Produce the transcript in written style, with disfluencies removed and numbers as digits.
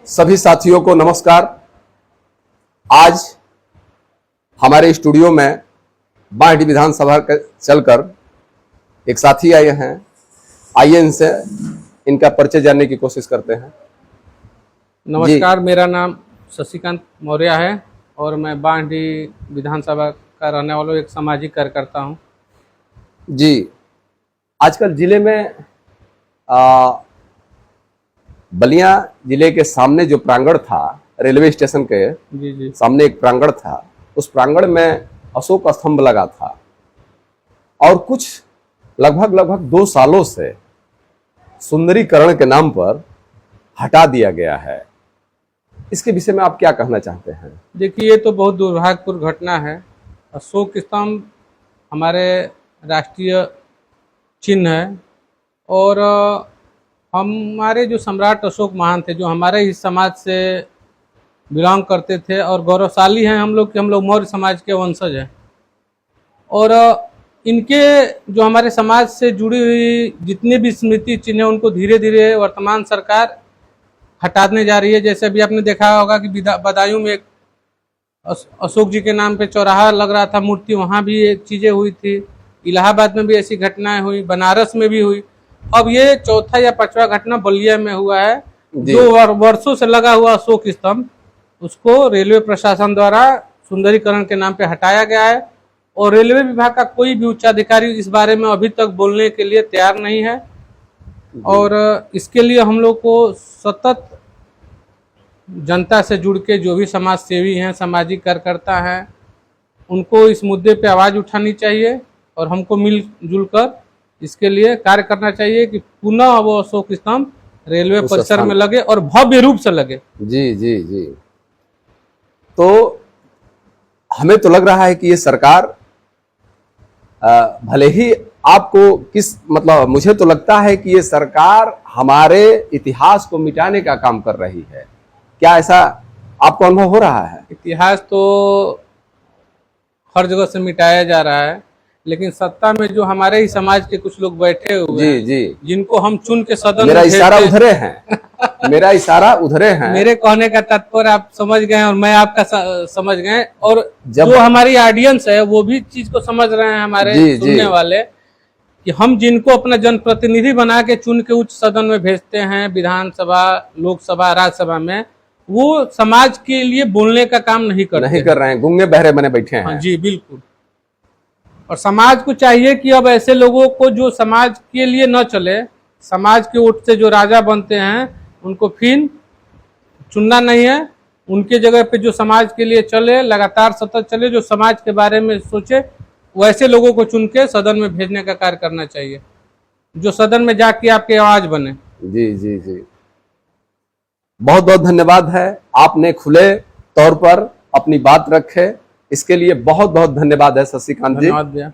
सभी साथियों को नमस्कार। आज हमारे स्टूडियो में बाढ़ विधानसभा चलकर एक साथी आए हैं। आइए इनसे इनका परिचय जानने की कोशिश करते हैं। नमस्कार, मेरा नाम शशिकांत मौर्य है और मैं बांडी विधानसभा का रहने वाला एक सामाजिक कार्यकर्ता हूं। जी, आजकल जिले में बलिया जिले के सामने जो प्रांगण था, रेलवे स्टेशन के जी सामने एक प्रांगण था, उस प्रांगण में अशोक स्तंभ लगा था और कुछ लगभग 2 सालों से सुंदरीकरण के नाम पर हटा दिया गया है। इसके विषय में आप क्या कहना चाहते हैं? देखिए, ये तो बहुत दुर्भाग्यपूर्ण घटना है। अशोक स्तंभ हमारे राष्ट्रीय चिन्ह है और हमारे जो सम्राट अशोक महान थे, जो हमारे ही समाज से बिलोंग करते थे और गौरवशाली हैं हम लोग कि हम लोग मौर्य समाज के वंशज हैं। और इनके जो हमारे समाज से जुड़ी हुई जितने भी स्मृति चिन्ह हैं, उनको धीरे धीरे वर्तमान सरकार हटाने जा रही है। जैसे अभी आपने देखा होगा कि बदायूं में एक अशोक जी के नाम पे चौराहा लग रहा था, मूर्ति, वहाँ भी एक चीज़ें हुई थी। इलाहाबाद में भी ऐसी घटनाएं हुई, बनारस में भी हुई। अब ये चौथा या 5वां घटना बलिया में हुआ है। जो वर्षों से लगा हुआ अशोक स्तंभ, उसको रेलवे प्रशासन द्वारा सुंदरीकरण के नाम पे हटाया गया है और रेलवे विभाग का कोई भी उच्चाधिकारी इस बारे में अभी तक बोलने के लिए तैयार नहीं है। और इसके लिए हम लोग को सतत जनता से जुड़ के जो भी समाज सेवी हैं, सामाजिक कार्यकर्ता हैं, उनको इस मुद्दे पे आवाज़ उठानी चाहिए और हमको मिलजुल कर इसके लिए कार्य करना चाहिए कि पुनः वो अशोक स्तंभ रेलवे परिसर में लगे और भव्य रूप से लगे। जी जी जी। तो हमें तो लग रहा है कि ये सरकार भले ही आपको मुझे तो लगता है कि ये सरकार हमारे इतिहास को मिटाने का काम कर रही है। क्या ऐसा आपको अनुभव हो रहा है? इतिहास तो हर जगह से मिटाया जा रहा है, लेकिन सत्ता में जो हमारे ही समाज के कुछ लोग बैठे हुए हैं, जिनको हम चुन के सदन मेरा इशारा उधरे हैं मेरा इशारा उधरे हैं। मेरे कहने का तात्पर्य आप समझ गए और मैं आपका समझ गए, और जो हमारी ऑडियंस है वो भी चीज को समझ रहे हैं, हमारे सुनने वाले, कि हम जिनको अपना जनप्रतिनिधि बना के चुन के उच्च सदन में भेजते हैं, विधानसभा, लोकसभा, राज्यसभा में, वो समाज के लिए बोलने का काम नहीं कर रहे हैं, गूंगे बहरे बने बैठे हैं। हाँ जी, बिल्कुल। और समाज को चाहिए कि अब ऐसे लोगों को जो समाज के लिए न चले, समाज के वोट से जो राजा बनते हैं, उनको फिर चुनना नहीं है। उनके जगह पे जो समाज के लिए चले, लगातार सतत चले, जो समाज के बारे में सोचे, वैसे लोगों को चुन के सदन में भेजने का कार्य करना चाहिए, जो सदन में जाके आपकी आवाज बने। जी जी जी, बहुत बहुत धन्यवाद है। आपने खुले तौर पर अपनी बात रखे, इसके लिए बहुत बहुत धन्यवाद है शशिकांत जी। धन्यवाद भैया।